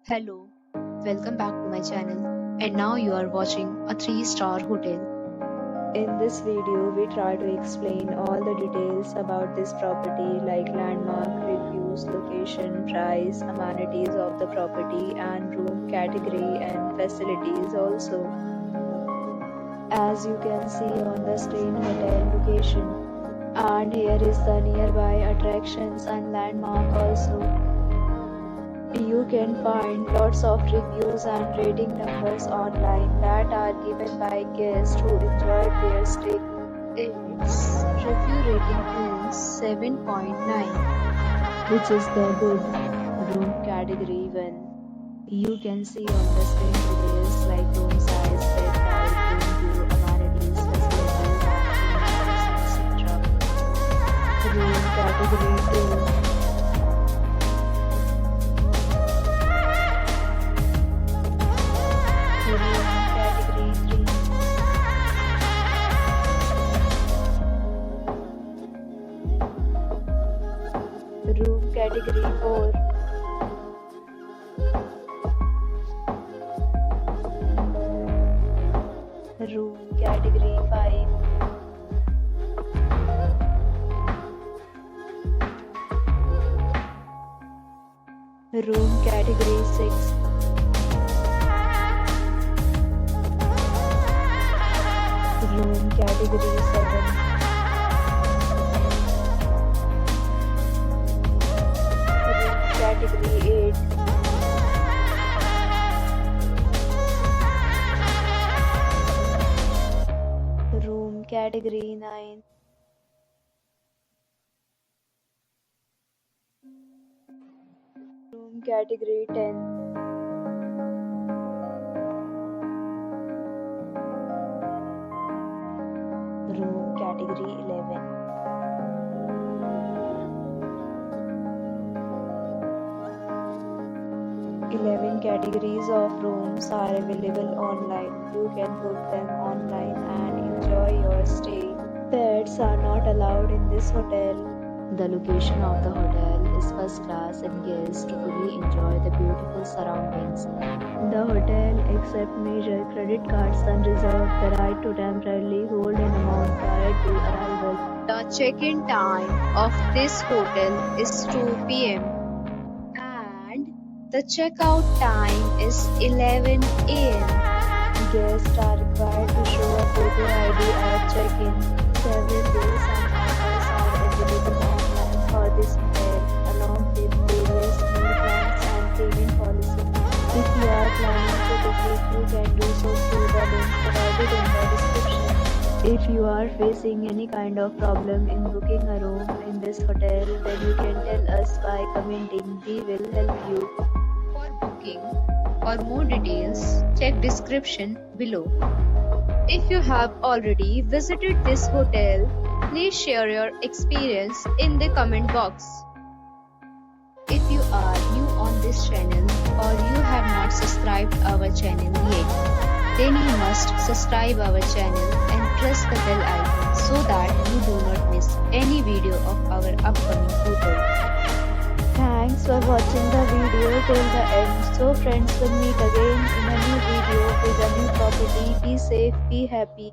Hello, welcome back to my channel. And now you are watching a 3-star hotel. In this video, we try to explain all the details about this property like landmark, reviews, location, price, amenities of the property and room category and facilities also. As you can see on the screen, hotel location. And here is the nearby attractions and landmark also. You can find lots of reviews and rating numbers online that are given by guests who enjoyed their stay. Its review rating is 7.9, which is the good. Room category 1. You can see on the screen details like room size, bed type, room view, amenities, facilities, etc. Room category 2. Room category 4. Room category 5. Room category 6. Room category 7. Category 8. Room category 9. Room category 10. Room category 11. Categories of rooms are available online. You can book them online and enjoy your stay. Pets are not allowed in this hotel. The location of the hotel is first class and guests fully enjoy the beautiful surroundings. The hotel accepts major credit cards and reserves the right to temporarily hold an amount prior to arrival. The check-in time of this hotel is 2 p.m. The checkout time is 11 a.m. Guests are required to show a photo ID at check-in. Several days and offers are available online for this hotel, along with various new plans and payment policies. If you are planning to book it, you can do so through the link provided in the description. If you are facing any kind of problem in booking a room in this hotel, then you can tell us by commenting. We will help you. For booking or more details, check description below. If you have already visited this hotel, please share your experience in the comment box. If you are new on this channel or you have not subscribed our channel yet, then you must subscribe our channel and press the bell icon so that you do not miss any video of our upcoming hotel. Thanks for watching the video till the end. So friends, will meet again in a new video with a new property. Be safe, be happy.